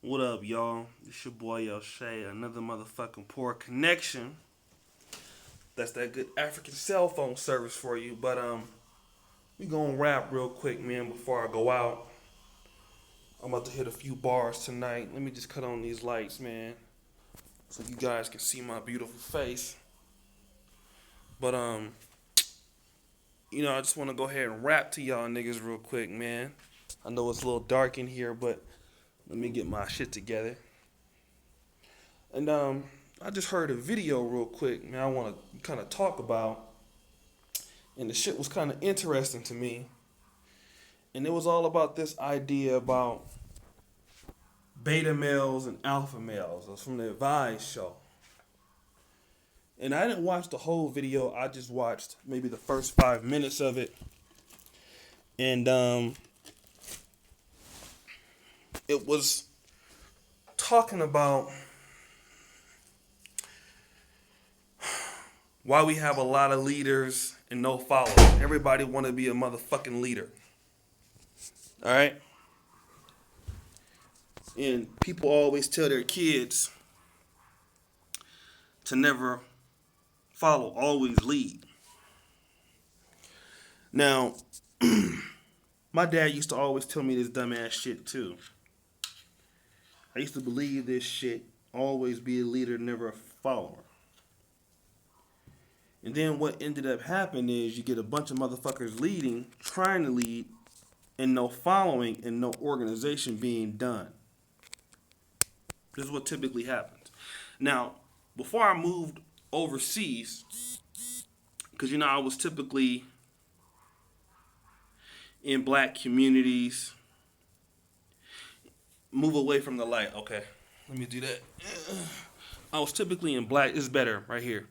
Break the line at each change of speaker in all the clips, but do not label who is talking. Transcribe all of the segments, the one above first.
What up, y'all? It's your boy El Shay, another motherfucking poor connection. That's that good African cell phone service for you. But we gonna rap real quick, man, before I go out. I'm about to hit a few bars tonight. Let me just cut on these lights, man, so you guys can see my beautiful face. But I just wanna go ahead and rap to y'all niggas real quick, man. I know it's a little dark in here, but let me get my shit together. And I just heard a video real quick, man. I want to kind of talk about, and the shit was kind of interesting to me. And it was all about this idea about beta males and alpha males. It was from the Advice show. And I didn't watch the whole video. I just watched maybe the first 5 minutes of it. And it was talking about why we have a lot of leaders and no followers. Everybody want to be a motherfucking leader. All right? And people always tell their kids to never follow, always lead. Now, my dad used to always tell me this dumbass shit too. I used to believe this shit, always be a leader, never a follower. And then what ended up happening is you get a bunch of motherfuckers leading, trying to lead, and no following and no organization being done. This is what typically happens. Now, before I moved overseas, because I was typically in black communities. Move away from the light. Okay, let me do that. I was typically in black. This is better right here.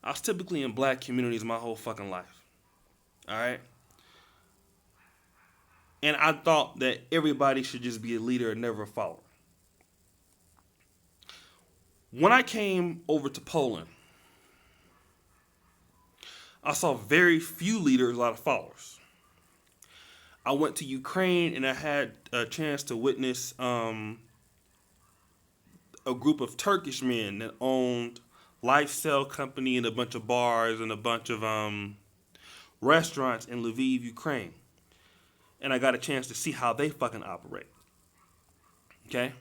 I was typically in black communities my whole fucking life. All right? And I thought that everybody should just be a leader and never a follower. When I came over to Poland, I saw very few leaders, a lot of followers. I went to Ukraine and I had a chance to witness a group of Turkish men that owned lifestyle company and a bunch of bars and a bunch of restaurants in Lviv, Ukraine. And I got a chance to see how they fucking operate. Okay?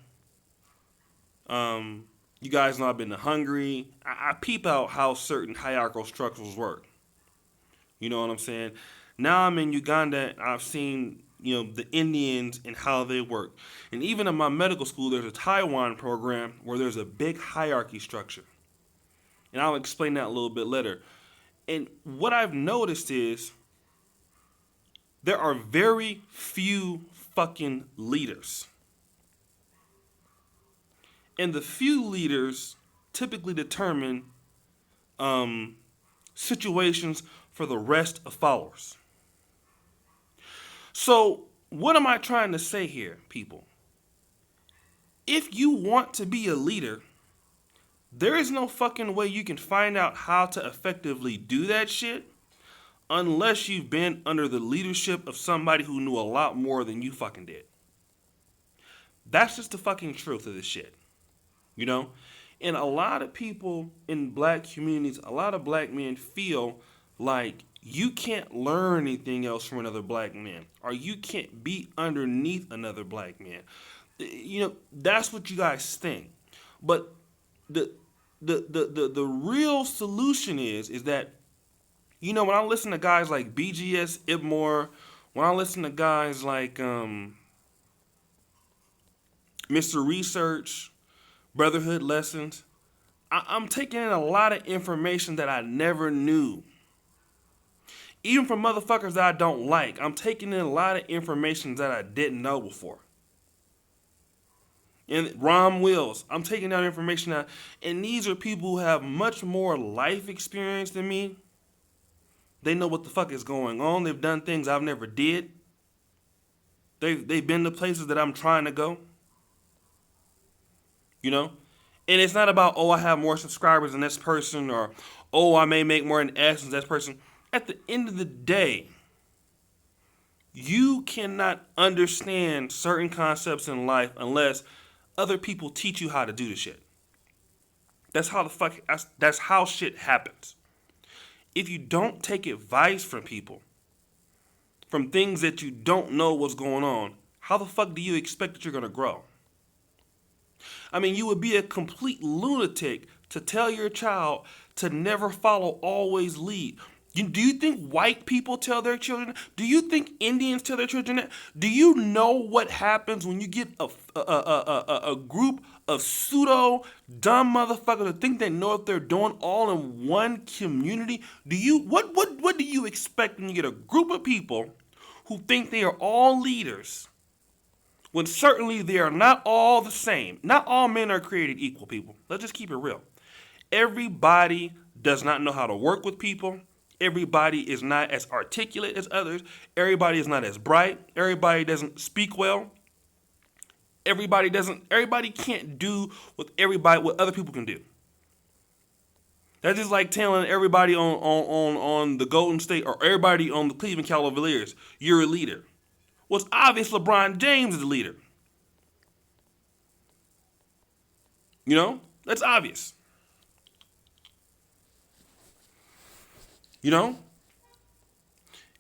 You guys know I've been to Hungary. I peep out how certain hierarchical structures work. You know what I'm saying? Now I'm in Uganda. I've seen, the Indians and how they work. And even in my medical school, there's a Taiwan program where there's a big hierarchy structure. And I'll explain that a little bit later. And what I've noticed is there are very few fucking leaders. And the few leaders typically determine situations for the rest of followers. So, what am I trying to say here, people? If you want to be a leader, there is no fucking way you can find out how to effectively do that shit unless you've been under the leadership of somebody who knew a lot more than you fucking did. That's just the fucking truth of this shit. And a lot of people in black communities, a lot of black men feel like you can't learn anything else from another black man, or you can't be underneath another black man. That's what you guys think. But the real solution is that, when I listen to guys like BGS Ibmore, when I listen to guys like Mr. Research, Brotherhood Lessons, I'm taking in a lot of information that I never knew. Even from motherfuckers that I don't like, I'm taking in a lot of information that I didn't know before. And Rom Wills, I'm taking out information out, and these are people who have much more life experience than me. They know what the fuck is going on. They've done things I've never did. They've been to places that I'm trying to go. And it's not about, I have more subscribers than this person, or, I may make more in ads than this person. At the end of the day, you cannot understand certain concepts in life unless other people teach you how to do the shit. That's how the fuck. That's how shit happens. If you don't take advice from people, from things that you don't know what's going on, how the fuck do you expect that you're gonna grow? I mean, you would be a complete lunatic to tell your child to never follow, always lead. Do you think white people tell their children? Do you think Indians tell their children that? Do you know what happens when you get a group of pseudo dumb motherfuckers that think they know what they're doing all in one community? What do you expect when you get a group of people who think they are all leaders, when certainly they are not all the same? Not all men are created equal, people. Let's just keep it real. Everybody does not know how to work with people. Everybody is not as articulate as others. Everybody is not as bright. Everybody doesn't speak well. Everybody can't do what other people can do. That's just like telling everybody on the Golden State or everybody on the Cleveland Cavaliers, you're a leader. Well, it's obvious LeBron James is the leader. You know? That's obvious. You know?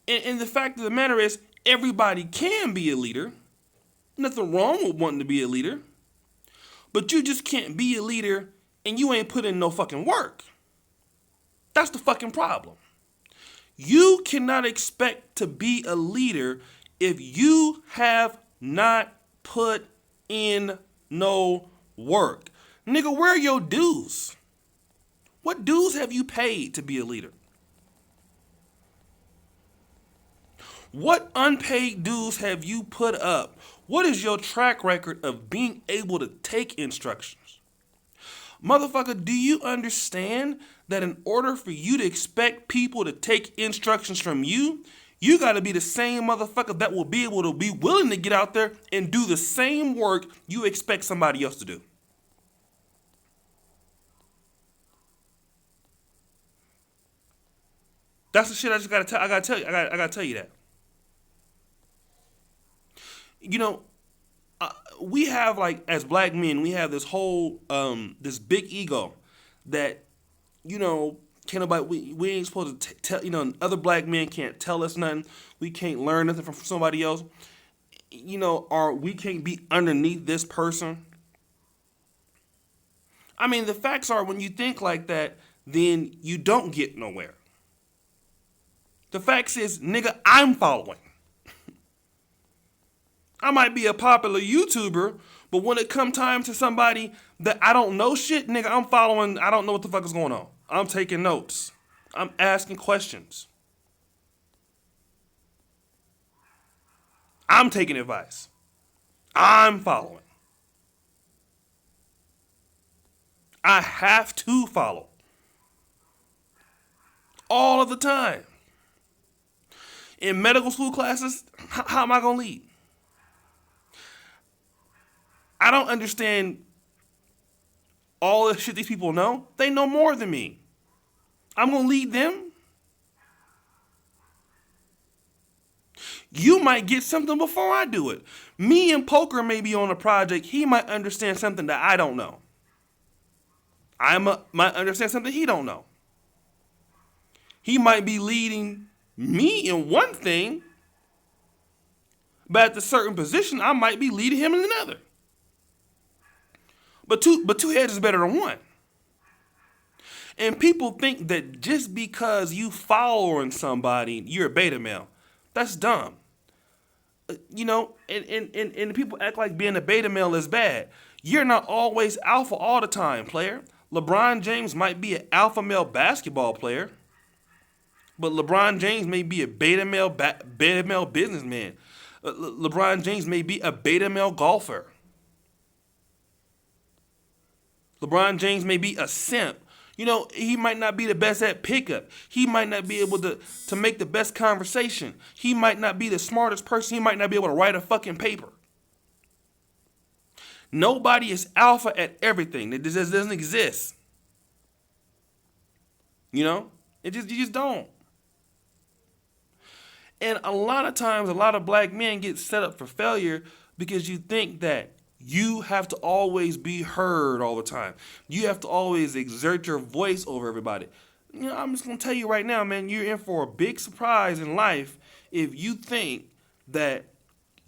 And the fact of the matter is, everybody can be a leader. Nothing wrong with wanting to be a leader. But you just can't be a leader and you ain't put in no fucking work. That's the fucking problem. You cannot expect to be a leader if you have not put in no work. Nigga, where are your dues? What dues have you paid to be a leader? What unpaid dues have you put up? What is your track record of being able to take instructions? Motherfucker, do you understand that in order for you to expect people to take instructions from you, you got to be the same motherfucker that will be able to be willing to get out there and do the same work you expect somebody else to do? That's the shit I gotta tell you. I gotta tell you that. You know, we have, like, as black men, we have this whole this big ego that, you know, can't nobody, we ain't supposed to tell, you know, other black men can't tell us nothing. We can't learn nothing from somebody else. You know, or we can't be underneath this person. I mean, the facts are, when you think like that, then you don't get nowhere. The facts is, nigga, I'm following. I might be a popular YouTuber, but when it come time to somebody that I don't know shit, nigga, I'm following. I don't know what the fuck is going on. I'm taking notes. I'm asking questions. I'm taking advice. I'm following. I have to follow. All of the time. In medical school classes, how am I going to lead? I don't understand all the shit these people know. They know more than me. I'm going to lead them. You might get something before I do it. Me and Poker may be on a project. He might understand something that I don't know. Might understand something he don't know. He might be leading me in one thing, but at a certain position, I might be leading him in another. But two heads is better than one. And people think that just because you following somebody, you're a beta male. That's dumb. You know, and people act like being a beta male is bad. You're not always alpha all the time, player. LeBron James might be an alpha male basketball player, but LeBron James may be a beta male businessman. LeBron James may be a beta male golfer. LeBron James may be a simp. You know, he might not be the best at pickup. He might not be able to make the best conversation. He might not be the smartest person. He might not be able to write a fucking paper. Nobody is alpha at everything. It just doesn't exist. You know? You just don't. And a lot of times, a lot of black men get set up for failure because you think that You have to always be heard all the time. You have to always exert your voice over everybody. I'm just gonna tell you right now, man, you're in for a big surprise in life if you think that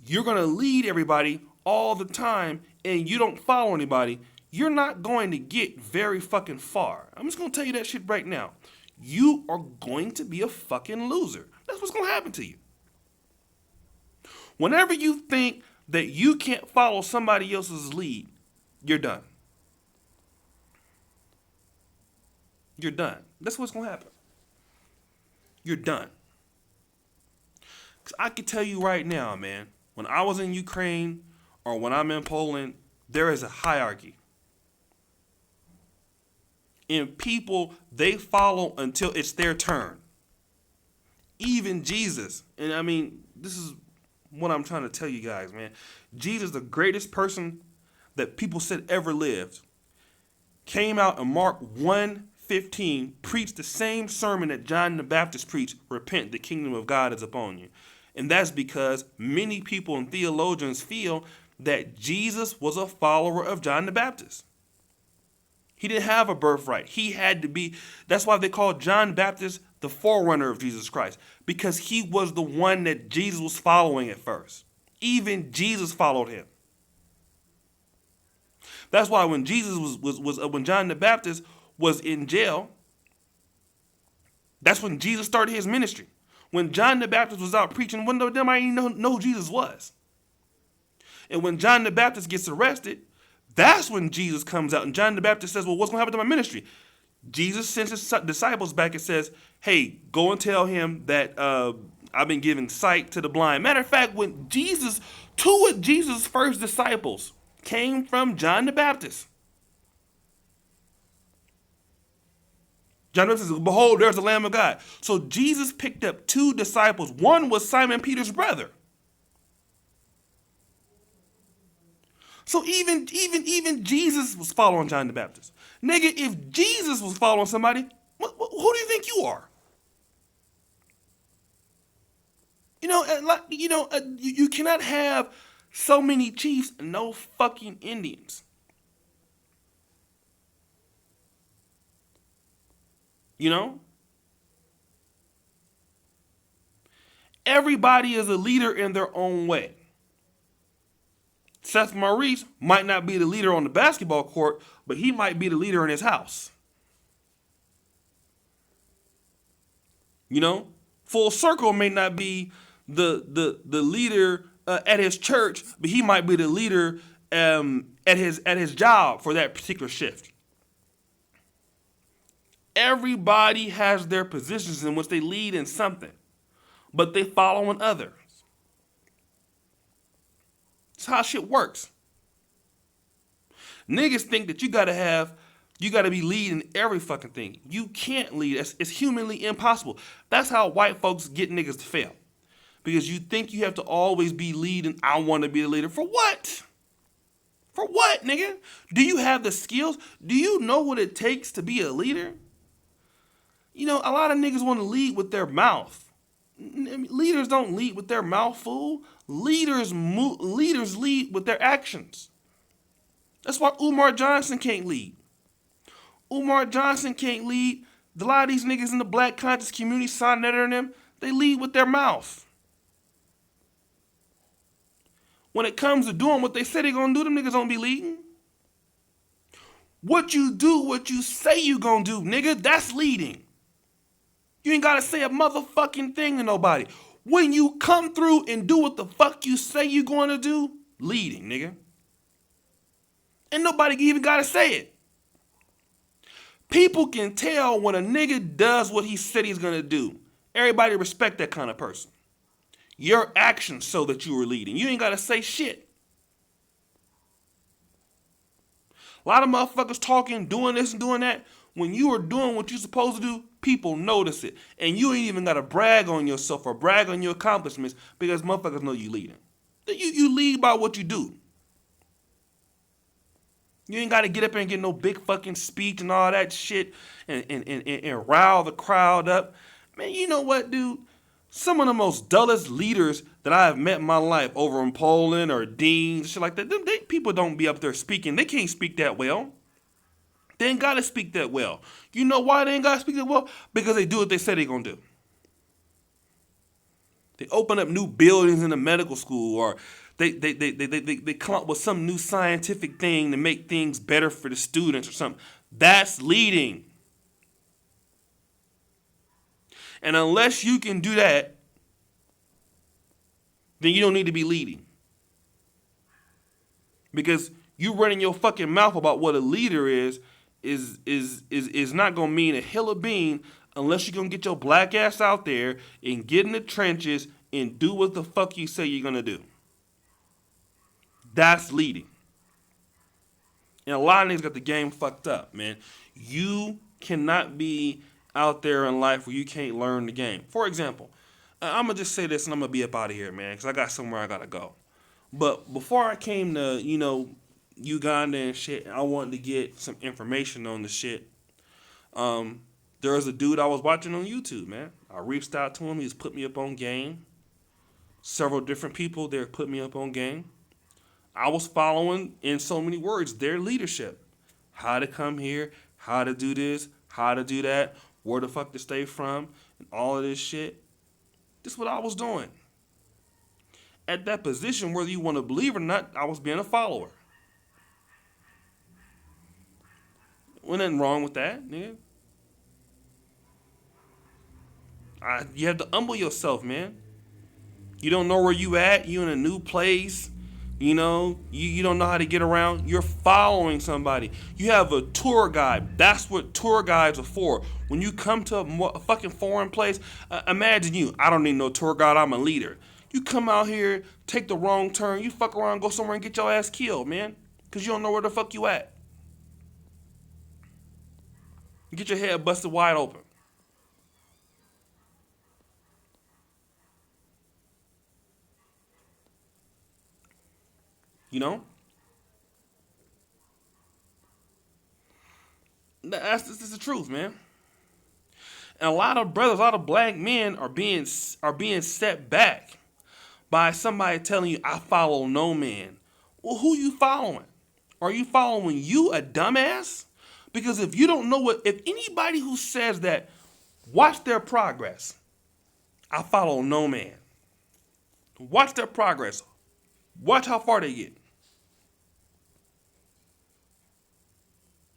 you're gonna lead everybody all the time and you don't follow anybody. You're not going to get very fucking far. I'm just gonna tell you that shit right now. You are going to be a fucking loser. That's what's gonna happen to you. Whenever you think that you can't follow somebody else's lead, you're done. You're done. That's what's going to happen. You're done. Because I can tell you right now, man, when I was in Ukraine or when I'm in Poland, there is a hierarchy. And people, they follow until it's their turn. Even Jesus. And I mean, this is what I'm trying to tell you guys, man. Jesus, the greatest person that people said ever lived, came out in Mark 1:15, preached the same sermon that John the Baptist preached, repent, the kingdom of God is upon you. And that's because many people and theologians feel that Jesus was a follower of John the Baptist. He didn't have a birthright. He had to be, that's why they call John the Baptist the forerunner of Jesus Christ, because he was the one that Jesus was following at first. Even Jesus followed him. That's why when Jesus when John the Baptist was in jail, that's when Jesus started his ministry. When John the Baptist was out preaching, one of them I didn't know who Jesus was. And when John the Baptist gets arrested, that's when Jesus comes out. And John the Baptist says, well, what's going to happen to my ministry? Jesus sends his disciples back and says, hey, go and tell him that I've been giving sight to the blind. Matter of fact, when two of Jesus' first disciples came from John the Baptist. John the Baptist says, behold, there's the Lamb of God. So Jesus picked up two disciples. One was Simon Peter's brother. So even Jesus was following John the Baptist. Nigga, if Jesus was following somebody, who do you think you are? You cannot have so many chiefs and no fucking Indians. You know? Everybody is a leader in their own way. Seth Maurice might not be the leader on the basketball court, but he might be the leader in his house. You know? Full Circle may not be the leader at his church, but he might be the leader at his job for that particular shift. Everybody has their positions in which they lead in something, but they follow in others. That's how shit works. Niggas think that you gotta be leading every fucking thing. You can't lead. It's humanly impossible. That's how white folks get niggas to fail. Because you think you have to always be leading. I want to be the leader. For what? For what, nigga? Do you have the skills? Do you know what it takes to be a leader? You know, a lot of niggas want to lead with their mouth. Leaders don't lead with their mouth, fool. Leaders lead with their actions. That's why Umar Johnson can't lead. Umar Johnson can't lead. A lot of these niggas in the black conscious community, Sonetta and them, they lead with their mouth. When it comes to doing what they say they're going to do, them niggas don't be leading. What you do, what you say you going to do, nigga, that's leading. You ain't got to say a motherfucking thing to nobody. When you come through and do what the fuck you say you going to do, leading, nigga. And nobody even got to say it. People can tell when a nigga does what he said he's going to do. Everybody respect that kind of person. Your actions show that you were leading. You ain't got to say shit. A lot of motherfuckers talking, doing this and doing that. When you are doing what you're supposed to do, people notice it. And you ain't even got to brag on yourself or brag on your accomplishments because motherfuckers know you leading. You lead by what you do. You ain't got to get up and get no big fucking speech and all that shit and rile the crowd up. Man, you know what, dude? Some of the most dullest leaders that I have met in my life over in Poland or deans, shit like that, people don't be up there speaking. They can't speak that well. They ain't got to speak that well. You know why they ain't got to speak that well? Because they do what they say they're going to do. They open up new buildings in the medical school, or they come up with some new scientific thing to make things better for the students or something. That's leading. And unless you can do that, then you don't need to be leading. Because you running your fucking mouth about what a leader is not gonna mean a hill of bean unless you're gonna get your black ass out there and get in the trenches and do what the fuck you say you're gonna do. That's leading. And a lot of niggas got the game fucked up, man. You cannot be out there in life where you can't learn the game. For example, I'm going to just say this and I'm going to be up out of here, man, because I got somewhere I got to go. But before I came to, Uganda and shit, I wanted to get some information on the shit. There was a dude I was watching on YouTube, man. I reached out to him. He's put me up on game. Several different people there put me up on game. I was following, in so many words, their leadership. How to come here, how to do this, how to do that, where the fuck to stay from, and all of this shit. This is what I was doing. At that position, whether you want to believe or not, I was being a follower. Wasn't nothing wrong with that, nigga. You have to humble yourself, man. You don't know where you at. You in a new place. You don't know how to get around. You're following somebody. You have a tour guide. That's what tour guides are for. When you come to a fucking foreign place, imagine you. I don't need no tour guide. I'm a leader. You come out here, take the wrong turn. You fuck around, go somewhere and get your ass killed, man. Because you don't know where the fuck you at. You get your head busted wide open. You know? This is the truth, man. And a lot of brothers, a lot of black men are being set back by somebody telling you, I follow no man. Well, who you following? Are you following you, a dumbass? Because if you don't know if anybody who says that, watch their progress. I follow no man. Watch their progress. Watch how far they get.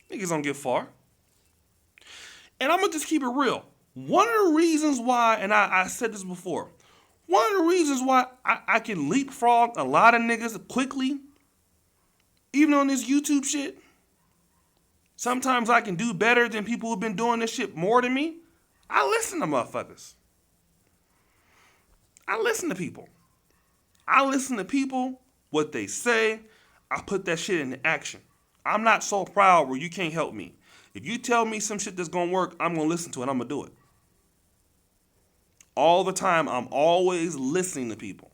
Niggas don't get far. And I'm going to just keep it real. One of the reasons why, and I said this before, one of the reasons why I can leapfrog a lot of niggas quickly, even on this YouTube shit, sometimes I can do better than people who've been doing this shit more than me. I listen to motherfuckers. I listen to people. I listen to people, what they say. I put that shit into action. I'm not so proud where you can't help me. If you tell me some shit that's going to work, I'm going to listen to it. I'm going to do it. All the time, I'm always listening to people.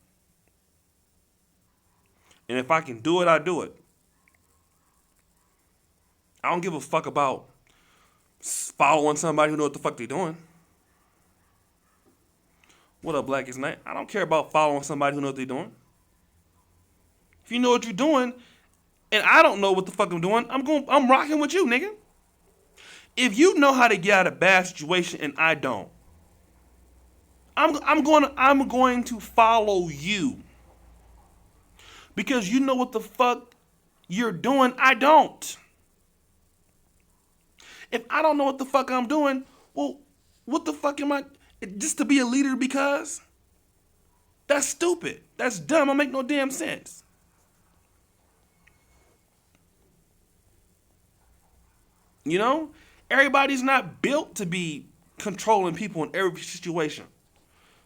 And if I can do it, I do it. I don't give a fuck about following somebody who knows what the fuck they're doing. What up, Blackest Night? I don't care about following somebody who knows what they're doing. If you know what you're doing, and I don't know what the fuck I'm doing, I'm rocking with you, nigga. If you know how to get out of a bad situation and I don't, I'm going to follow you. Because you know what the fuck you're doing, I don't. If I don't know what the fuck I'm doing, well, what the fuck am I, just to be a leader because? That's stupid. That's dumb. It make no damn sense. You know? Everybody's not built to be controlling people in every situation.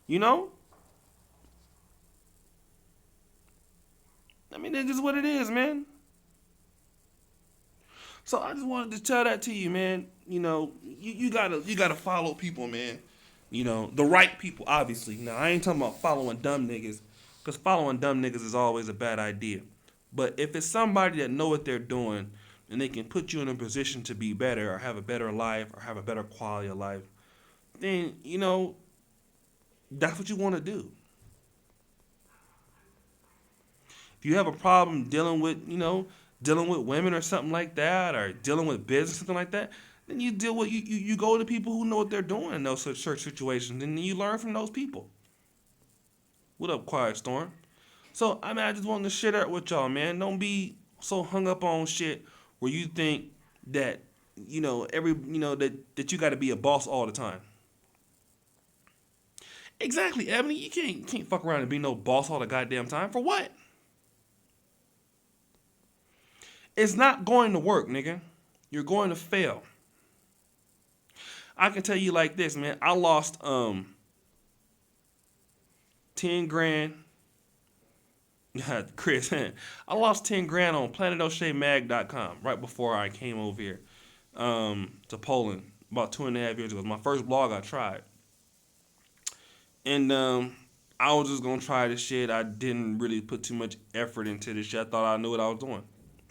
You know? I mean, that's just what it is, man. So I just wanted to tell that to you, man. You know, you gotta follow people, man. You know, the right people, obviously. Now, I ain't talking about following dumb niggas, because following dumb niggas is always a bad idea. But if it's somebody that know what they're doing, and they can put you in a position to be better, or have a better life, or have a better quality of life, then, you know, That's what you want to do. If you have a problem dealing with, dealing with women or something like that, or dealing with business, something like that, then you deal with you go to people who know what they're doing in those such situations, and then you learn from those people. What up, Quiet Storm? So I mean, I just wanted to share that with y'all, man. Don't be so hung up on shit where you think that that you got to be a boss all the time. Exactly, Ebony. You can't fuck around and be no boss all the goddamn time. For what? It's not going to work, nigga. You're going to fail. I can tell you like this, man. I lost 10 grand. Chris, I lost 10 grand on planetoshemag.com right before I came over here to Poland about 2.5 years ago. It was my first blog I tried. And I was just gonna try this shit. I didn't really put too much effort into this shit. I thought I knew what I was doing.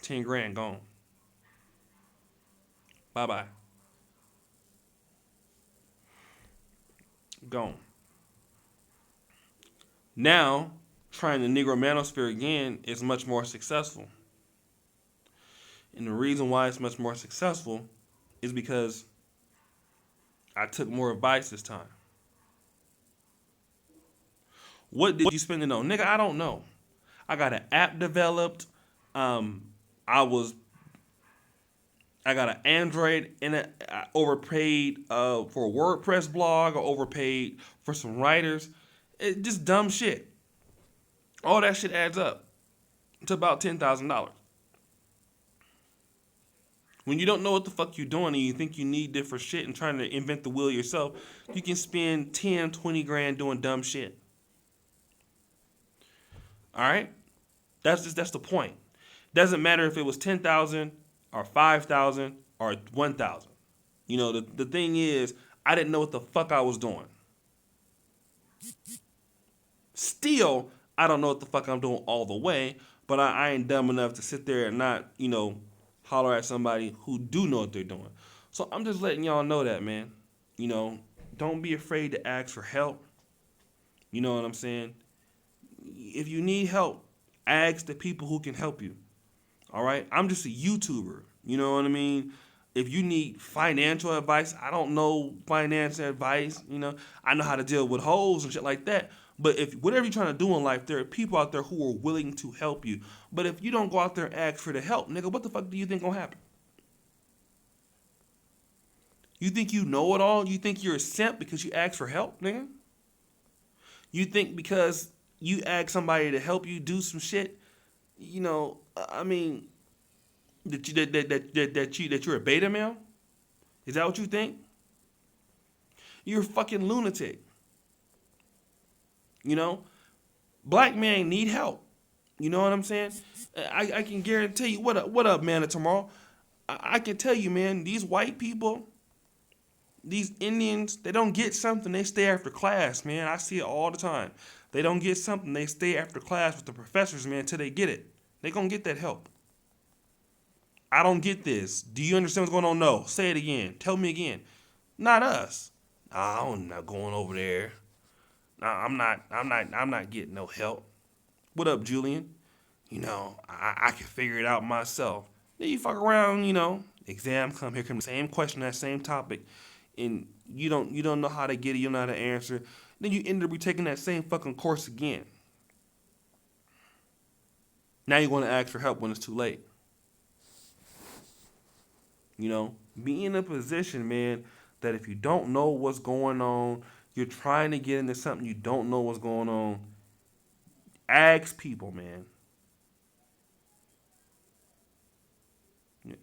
10 grand gone. Bye bye. Gone. Now, trying the Negro Manosphere again is much more successful. And the reason why it's much more successful is because I took more advice this time. What did you spend it on? Nigga, I don't know. I got an app developed. Um, I was I got an Android and I overpaid for a WordPress blog. I overpaid for some writers. It just dumb shit. All that shit adds up to about $10,000. When you don't know what the fuck you're doing and you think you need different shit and trying to invent the wheel yourself, you can spend 10, 20 grand doing dumb shit. All right? That's the point. Doesn't matter if it was 10,000 or 5,000 or 1,000. The thing is, I didn't know what the fuck I was doing. Still, I don't know what the fuck I'm doing all the way, but I ain't dumb enough to sit there and not, holler at somebody who do know what they're doing. So I'm just letting y'all know that, man. Don't be afraid to ask for help. You know what I'm saying? If you need help, ask the people who can help you. All right? I'm just a YouTuber. You know what I mean? If you need financial advice, I don't know financial advice. I know how to deal with hoes and shit like that. But if whatever you're trying to do in life, there are people out there who are willing to help you. But if you don't go out there and ask for the help, nigga, what the fuck do you think gonna happen? You think you know it all? You think you're a simp because you ask for help, nigga? You think because you ask somebody to help you do some shit, I mean, that you're a beta male? Is that what you think? You're a fucking lunatic. Black men need help. You know what I'm saying? I can guarantee you. What up, man of tomorrow? I can tell you, man, these white people, these Indians, they don't get something, they stay after class, man. I see it all the time. They don't get something, they stay after class with the professors, man, until they get it. They gonna get that help. I don't get this. Do you understand what's going on? No. Say it again. Tell me again. Not us. Nah, I'm not going over there. Nah, I'm not getting no help. What up, Julian? I can figure it out myself. Then you fuck around, exam come, here come the same question, that same topic, and you don't know how to get it, you don't know how to answer. Then you end up retaking that same fucking course again. Now you want to ask for help when it's too late. Be in a position, man, that if you don't know what's going on, you're trying to get into something you don't know what's going on, ask people, man.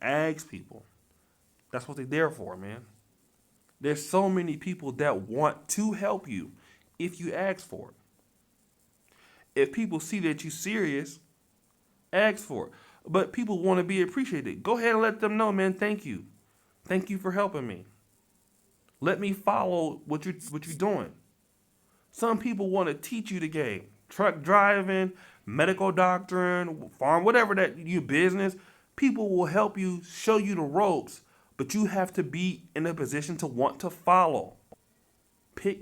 Ask people. That's what they're there for, man. There's so many people that want to help you if you ask for it. If people see that you're serious, ask for it. But people want to be appreciated. Go ahead and let them know, man, thank you. Thank you for helping me. Let me follow what you're doing. Some people want to teach you the game. Truck driving, medical doctoring, farm, whatever that you business. People will help you, show you the ropes, but you have to be in a position to want to follow.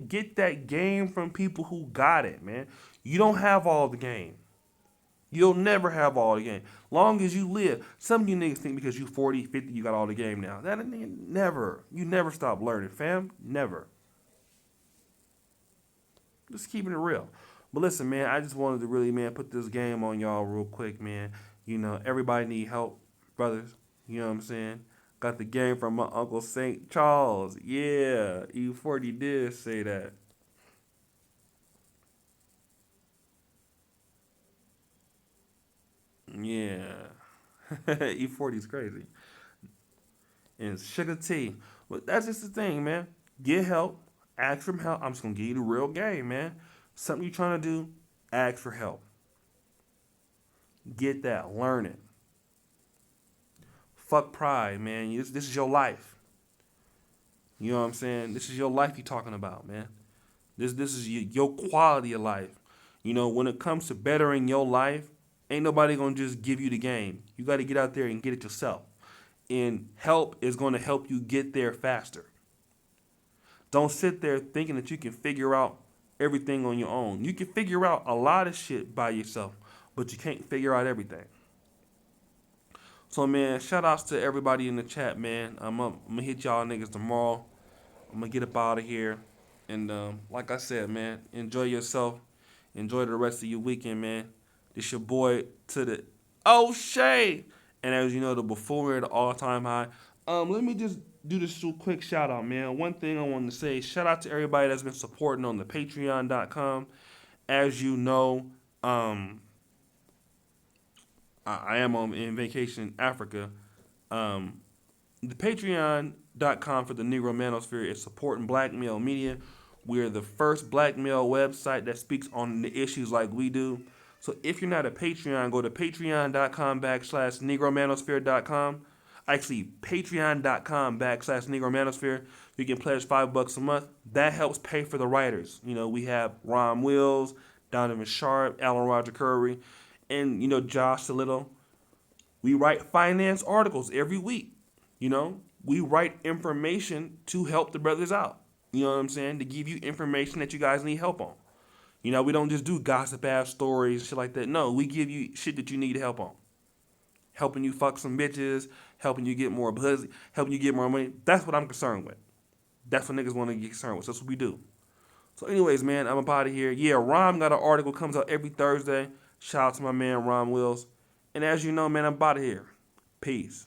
Get that game from people who got it, man. You don't have all the game. You'll never have all the game. Long as you live. Some of you niggas think because you 40, 50, you got all the game now. That ain't never. You never stop learning, fam. Never. Just keeping it real. But listen, man, I just wanted to really, man, put this game on y'all real quick, man. You know, everybody need help, brothers. You know what I'm saying? Got the game from my Uncle St. Charles. Yeah, E40 did say that. Yeah. E40 is crazy. And Sugar T. But that's just the thing, man. Get help. Ask for help. I'm just going to give you the real game, man. Something you're trying to do, ask for help. Get that. Learn it. Fuck pride, man. This is your life. You know what I'm saying? This is your life you're talking about, man. This is your quality of life. You know, when it comes to bettering your life, ain't nobody gonna just give you the game. You got to get out there and get it yourself. And help is going to help you get there faster. Don't sit there thinking that you can figure out everything on your own. You can figure out a lot of shit by yourself, but you can't figure out everything. So, man, shout outs to everybody in the chat, man. I'm gonna hit y'all niggas tomorrow. I'm gonna get up out of here. And like I said, man, enjoy yourself. Enjoy the rest of your weekend, man. This your boy to the O'Shea. And as you know, the before the all-time high. Let me just do this real quick shout out, man. One thing I wanted to say, shout out to everybody that's been supporting on the patreon.com. As you know, I am in vacation in Africa. The patreon.com for the Negro Manosphere is supporting black male media. We're the first black male website that speaks on the issues like we do. So if you're not a Patreon, go to patreon.com/negromanosphere.com. Actually, patreon.com/negromanosphere. You can pledge $5 a month. That helps pay for the writers. You know, we have Ron Wills, Donovan Sharp, Alan Roger Curry, and, you know, Josh Solito. We write finance articles every week. You know, we write information to help the brothers out. You know what I'm saying? To give you information that you guys need help on. You know, we don't just do gossip ass stories, shit like that. No, we give you shit that you need help on. Helping you fuck some bitches, helping you get more pussy, helping you get more money. That's what I'm concerned with. That's what niggas want to get concerned with. So that's what we do. So anyways, man, I'm up out of here. Yeah, Rom got an article, comes out every Thursday. Shout out to my man, Ron Wills. And as you know, man, I'm out of here. Peace.